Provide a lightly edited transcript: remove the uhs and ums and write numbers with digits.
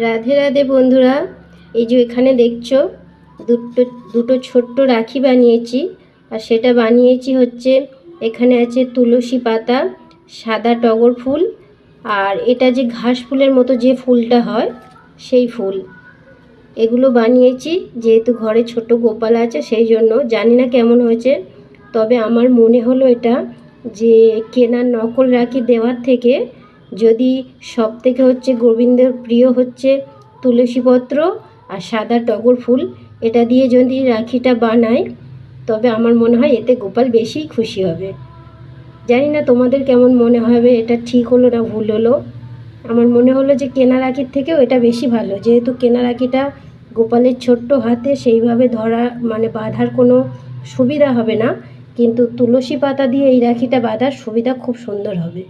রাধে রাধে বন্ধুরা, এই যে এখানে দেখছো দুটো দুটো ছোট্ট রাখি বানিয়েছি। আর সেটা বানিয়েছি হচ্ছে, এখানে আছে তুলসী পাতা, সাদা টগর ফুল, আর এটা যে ঘাস ফুলের মতো যে ফুলটা হয় সেই ফুল। এগুলো বানিয়েছি যেহেতু ঘরে ছোট গোপাল আছে, সেই জন্য। জানি না কেমন হয়েছে, তবে আমার মনে হলো এটা যে কেনার নকল রাখি দেওয়ার থেকে যদি সব থেকে হচ্ছে গোবিন্দের প্রিয় হচ্ছে তুলসীপত্র আর সাদা টগর ফুল, এটা দিয়ে যদি রাখিটা বানাই তবে আমার মনে হয় এতে গোপাল বেশি খুশি হবে। জানি না তোমাদের কেমন মনে হবে, এটা ঠিক হলো না ভুল হলো। আমার মনে হলো যে কেনা রাখির থেকেও এটা বেশি ভালো, যেহেতু কেনা রাখিটা গোপালের ছোট্ট হাতে সেইভাবে ধরা মানে বাঁধার কোনো সুবিধা হবে না, কিন্তু তুলসী পাতা দিয়ে এই রাখিটা বাঁধার সুবিধা খুব সুন্দর হবে।